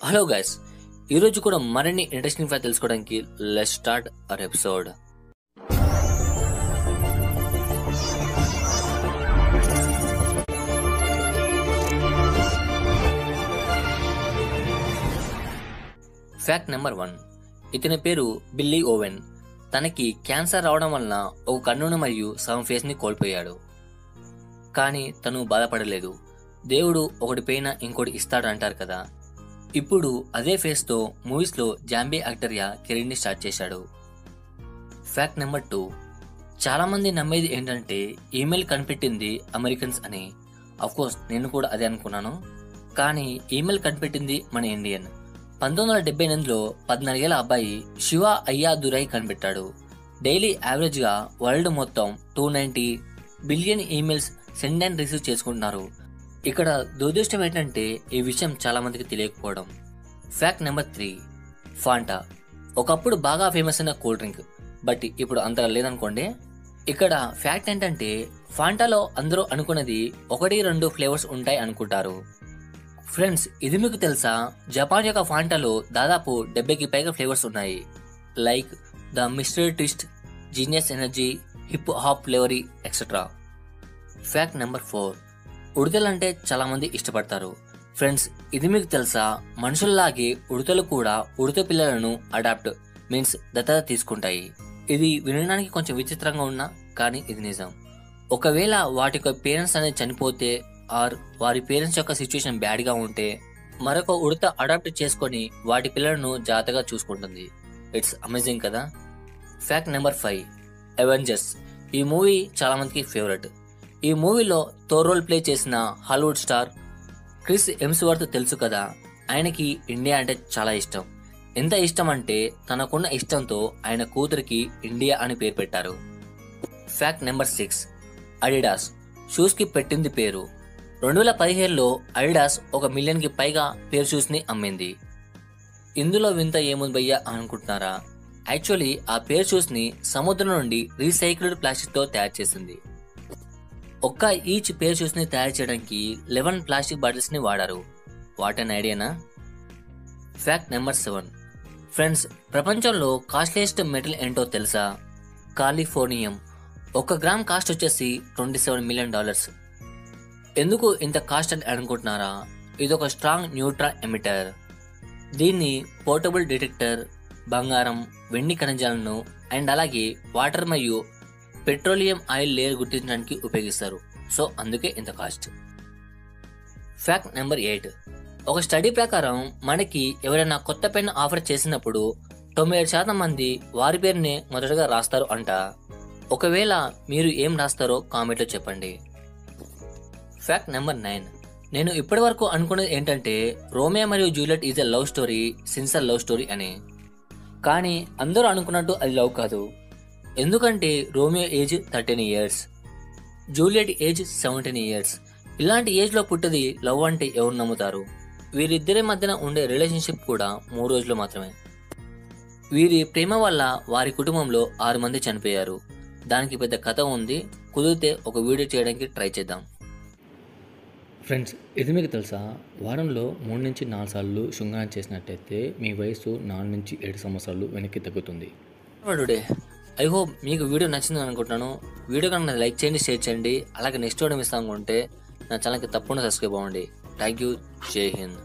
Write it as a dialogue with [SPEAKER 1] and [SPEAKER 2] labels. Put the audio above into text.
[SPEAKER 1] Hello guys, ఈరోజు కూడా మరిన్ని ఇంట్రెస్టింగ్ ఫ్యాక్ట్ తెలుసుకోవడానికి let's start our episode. Fact number 1. ఇతని పేరు బిల్లీ ఓవెన్. తనకి క్యాన్సర్ రావడం వలన ఒక కన్నును మరియు సగం ఫేస్ ని కోల్పోయాడు. కానీ తను బాధపడలేదు. దేవుడు ఒకటి పైన ఇంకోటి ఇస్తాడు అంటారు కదా. ఇప్పుడు అదే ఫేస్ తో మూవీస్ లో జాంబీ యాక్టర్గా కెరీర్ ని స్టార్ట్ చేశాడు. Fact number 2. చాలా మంది నమ్మేది ఏంటంటే ఈమెయిల్ కనిపెట్టింది అమెరికన్స్ అని. కోర్స్ నేను కూడా అదే అనుకున్నాను. కానీ ఈమెయిల్ కనిపెట్టింది మన ఇండియన్. 1978లో 14 ఏళ్ల అబ్బాయి శివ అయ్యాదురై కనిపెట్టాడు. డైలీ యావరేజ్ గా వరల్డ్ మొత్తం 290 billion emails send and receive చేసుకుంటున్నారు. ఇక్కడ దురదృష్టం ఏంటంటే ఈ విషయం చాలా మందికి తెలియకపోవడం. Fact number 3. ఫాంటా ఒకప్పుడు బాగా ఫేమస్ అయిన కూల్ డ్రింక్, బట్ ఇప్పుడు అంతగా లేదనుకోండి. ఇక్కడ ఫ్యాక్ట్ ఏంటంటే ఫాంటాలో అందరూ అనుకున్నది 1-2 ఫ్లేవర్స్ ఉంటాయి అనుకుంటారు. ఫ్రెండ్స్, ఇది మీకు తెలుసా? జపాన్ యొక్క ఫాంటాలో దాదాపు 70కి పైగా ఫ్లేవర్స్ ఉన్నాయి. Like the mystery twist, genius energy, hip hop flavoury etcetera. Fact number 4. ఉడతలంటే చాలా మంది ఇష్టపడతారు. ఫ్రెండ్స్, ఇది మీకు తెలుసా? మనుషుల్లాగే ఉడతలు కూడా ఉడత పిల్లలను అడాప్ట్ మీన్స్ దత్తత తీసుకుంటాయి. ఇది వినడానికి కొంచెం విచిత్రంగా ఉన్నా కానీ ఇది నిజం. ఒకవేళ వాటి యొక్క పేరెంట్స్ అనేది చనిపోతే ఆర్ వారి పేరెంట్స్ యొక్క సిచ్యువేషన్ బ్యాడ్ గా ఉంటే మరొక ఉడత అడాప్ట్ చేసుకొని వాటి పిల్లలను జాగ్రత్తగా చూసుకుంటుంది. ఇట్స్ అమేజింగ్ కదా. Fact number 5. అవెంజర్స్ ఈ మూవీ చాలా మందికి ఫేవరెట్. ఈ మూవీలో థోర్ రోల్ ప్లే చేసిన హాలీవుడ్ స్టార్ క్రిస్ హెమ్స్వర్త్ తెలుసు కదా. ఆయనకి ఇండియా అంటే చాలా ఇష్టం. ఎంత ఇష్టం అంటే తనకున్న ఇష్టంతో ఆయన కూతురికి ఇండియా అని పేరు పెట్టారు. Fact number 6. అడిడాస్ షూస్ కి పెట్టింది పేరు. 2017లో అడిడాస్ 1 మిలియన్ కి పైగా పేరు షూస్ ని అమ్మింది. ఇందులో వింత ఏముంది భయ్యా అనుకుంటున్నారా? యాక్చువల్లీ ఆ పేరు షూస్ ని సముద్రం నుండి రీసైక్ల్డ్ ప్లాస్టిక్ తో తయారు చేసింది. ఒక్క ఈచ్ పేర్ షూస్ ని తయారు చేయడానికి 11 ప్లాస్టిక్ బాటిల్స్ ని వాడారు. వాట్ అన్ ఐడియానా? Fact number 7. ఫ్రెండ్స్, ప్రపంచంలో కాస్ట్లీయెస్ట్ మెటల్ ఏంటో తెలుసా? కాలిఫోర్నియం. 1 గ్రామ్ కాస్ట్ వచ్చేసి $27 మిలియన్. ఎందుకు ఇంత కాస్ట్ అని అనుకుంటున్నారా? ఇదొక స్ట్రాంగ్ న్యూట్రాన్ ఎమిటర్. దీన్ని పోర్టబుల్ డిటెక్టర్, బంగారం, వెండి ఖనిజాలను అండ్ అలాగే వాటర్ మరియు పెట్రోలియం ఆయిల్ లేయర్ గుర్తించడానికి ఉపయోగిస్తారు. సో అందుకే ఇంత కాస్ట్. Fact number 8. ఒక స్టడీ ప్రకారం మనకి ఎవరైనా కొత్త పెన్ ఆఫర్ చేసినప్పుడు 97% మంది వారి పేరునే మొదటగా రాస్తారు అంట. ఒకవేళ మీరు ఏం రాస్తారో కామెంట్లో చెప్పండి. Fact number 9. నేను ఇప్పటి వరకు అనుకున్నది ఏంటంటే రోమియో మరియు Juliet is a love story, sincere love story అని. కానీ అందరూ అనుకున్నట్టు అది లవ్ కాదు. ఎందుకంటే Romeo age 13 years, Juliet age 17 years. ఇలాంటి ఏజ్ లో పుట్టది లవ్ అంటే ఎవరు నమ్ముతారు? వీరిద్దరి మధ్యన ఉండే రిలేషన్షిప్ కూడా 3 రోజులు మాత్రమే. వీరి ప్రేమ వల్ల వారి కుటుంబంలో 6 మంది చనిపోయారు. దానికి పెద్ద కథ ఉంది. కుదిరితే ఒక వీడియో చేయడానికి ట్రై చేద్దాం. ఫ్రెండ్స్, ఇది మీకు తెలుసా? వారంలో 3 నుంచి 4 సార్లు శృంగారం చేసినట్టయితే మీ వయసు 4 నుంచి 7 సంవత్సరాలు వెనక్కి తగ్గుతుంది. టుడే ఐ హోప్ మీకు వీడియో నచ్చిందని అనుకుంటున్నాను. వీడియో కనుక లైక్ చేయండి, షేర్ చేయండి. అలాగే నెక్స్ట్ వీడియో మిస్ అనుకుంటే నా ఛానల్కి తప్పకుండా సబ్స్క్రైబ్ అవ్వండి. Thank you. జై హింద్.